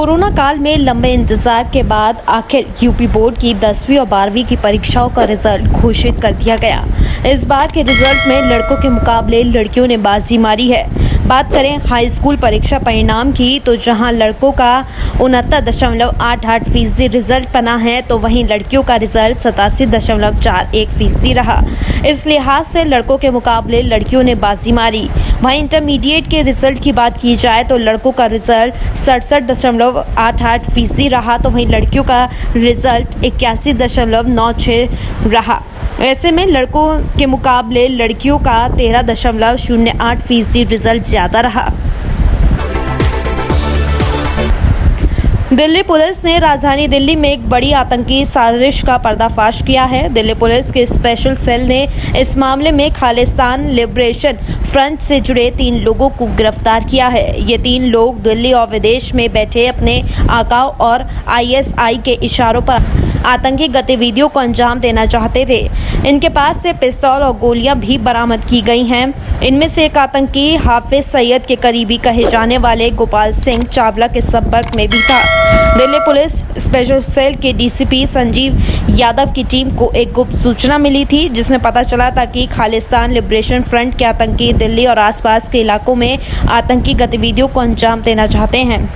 Corona काल में लंबे इंतजार के बाद आखिर यूपी बोर्ड की 10वीं और 12वीं की परीक्षाओं का रिजल्ट घोषित कर दिया गया। इस बार के रिजल्ट में लड़कों के मुकाबले लड़कियों ने बाजी मारी है। बात करें हाई स्कूल परीक्षा परिणाम की, तो जहां लड़कों का 69.88% रिजल्ट बना है, तो वहीं लड़कियों का रिजल्ट 87.41% रहा। इस लिहाज से लड़कों के मुकाबले लड़कियों ने बाजी मारी। वहीं इंटरमीडिएट के रिजल्ट की बात की जाए तो लड़कों का रिजल्ट 67.88% रहा, तो वहीं लड़कियों का रिजल्ट 81.96 रहा। ऐसे में लड़कों के मुकाबले लड़कियों का 13.08% रिजल्ट ज़्यादा रहा। दिल्ली पुलिस ने राजधानी दिल्ली में एक बड़ी आतंकी साजिश का पर्दाफाश किया है। दिल्ली पुलिस के स्पेशल सेल ने इस मामले में खालिस्तान लिबरेशन फ्रंट से जुड़े 3 लोगों को गिरफ्तार किया है। ये 3 लोग दिल्ली और विदेश में बैठे अपने आकाओं और आईएसआई के इशारों पर आतंकी गतिविधियों को अंजाम देना चाहते थे। इनके पास से पिस्तौल और गोलियां भी बरामद की गई हैं। इनमें से एक आतंकी हाफिज सईद के करीबी कहे जाने वाले गोपाल सिंह चावला के संपर्क में भी था। दिल्ली पुलिस स्पेशल सेल के डीसीपी संजीव यादव की टीम को एक गुप्त सूचना मिली थी, जिसमें पता चला था कि खालिस्तान लिबरेशन फ्रंट के आतंकी दिल्ली और आसपास के इलाकों में आतंकी गतिविधियों को अंजाम देना चाहते हैं।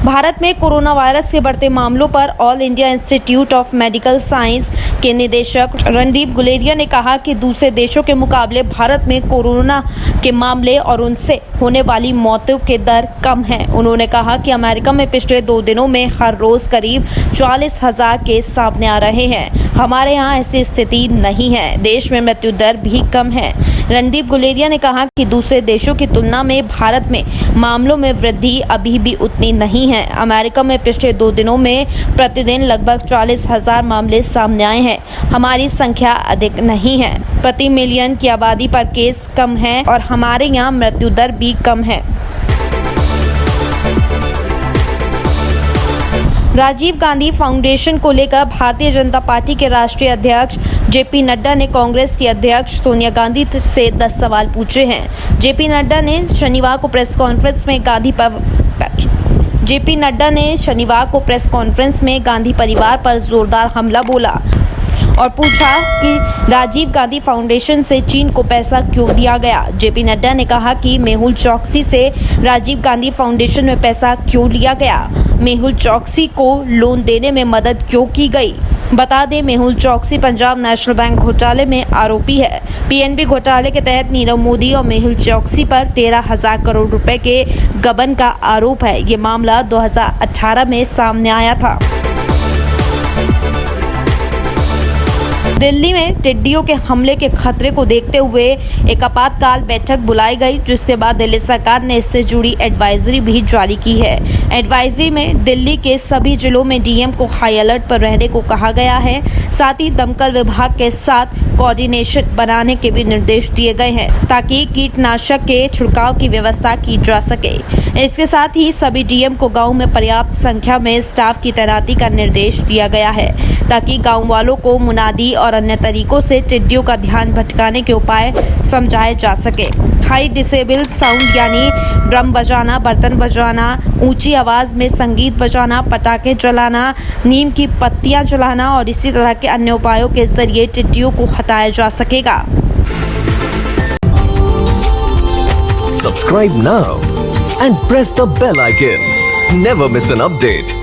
भारत में कोरोना वायरस के बढ़ते मामलों पर all India institute of medical science के निदेशक रणदीप गुलेरिया ने कहा कि दूसरे देशों के मुकाबले भारत में कोरोना के मामले और उनसे होने वाली मौतों के दर कम है। उन्होंने कहा कि अमेरिका में पिछले 2 दिनों में हर रोज करीब 44,000 केस सामने आ रहे हैं। हमारे यहाँ ऐसी स्थिति नहीं है। देश में मृत्यु दर भी कम है। रणदीप गुलेरिया ने कहा कि दूसरे देशों की तुलना में भारत में मामलों में वृद्धि अभी भी उतनी नहीं है। अमेरिका में पिछले 2 दिनों में प्रतिदिन लगभग 40,000 मामले सामने आए हैं। हमारी संख्या अधिक नहीं है। प्रति मिलियन की आबादी पर केस कम है और हमारे यहाँ मृत्यु दर भी कम है। राजीव गांधी फाउंडेशन को लेकर भारतीय जनता पार्टी के राष्ट्रीय अध्यक्ष जेपी नड्डा ने कांग्रेस की अध्यक्ष सोनिया गांधी से 10 सवाल पूछे हैं। जेपी नड्डा ने शनिवार को प्रेस कॉन्फ्रेंस में गांधी परिवार पर जोरदार हमला बोला और पूछा कि राजीव गांधी फाउंडेशन से चीन को पैसा क्यों दिया गया। जेपी नड्डा ने कहा कि मेहुल चौकसी से राजीव गांधी फाउंडेशन में पैसा क्यों लिया गया, मेहुल चौकसी को लोन देने में मदद क्यों की गई। बता दें, मेहुल चौकसी पंजाब नेशनल बैंक घोटाले में आरोपी है। पीएनबी घोटाले के तहत नीरव मोदी और मेहुल चौकसी पर 13,000 करोड़ रुपए के गबन का आरोप है। ये मामला 2018 में सामने आया था। दिल्ली में टिड्डियों के हमले के खतरे को देखते हुए एक आपातकाल बैठक बुलाई गई, जिसके बाद दिल्ली सरकार ने इससे जुड़ी एडवाइजरी भी जारी की है। एडवाइजरी में दिल्ली के सभी जिलों में डीएम को हाई अलर्ट पर रहने को कहा गया है। साथ ही दमकल विभाग के साथ कोऑर्डिनेशन बनाने के भी निर्देश दिए गए हैं, ताकि कीटनाशक के छिड़काव की व्यवस्था की जा सके। इसके साथ ही सभी डीएम को गाँव में पर्याप्त संख्या में स्टाफ की तैनाती का निर्देश दिया गया है, ताकि गाँव वालों को मुनादी और अन्य तरीकों से टिड्डियों का ध्यान भटकाने के उपाय समझाए जा सके। हाई डिसेबल साउंड यानी ड्रम बजाना, बर्तन बजाना, ऊंची आवाज में संगीत बजाना, पटाखे जलाना, नीम की पत्तियां जलाना और इसी तरह के अन्य उपायों के जरिए टिड्डियों को हटाया जा सकेगा। Subscribe now and press the bell icon. Never miss an update.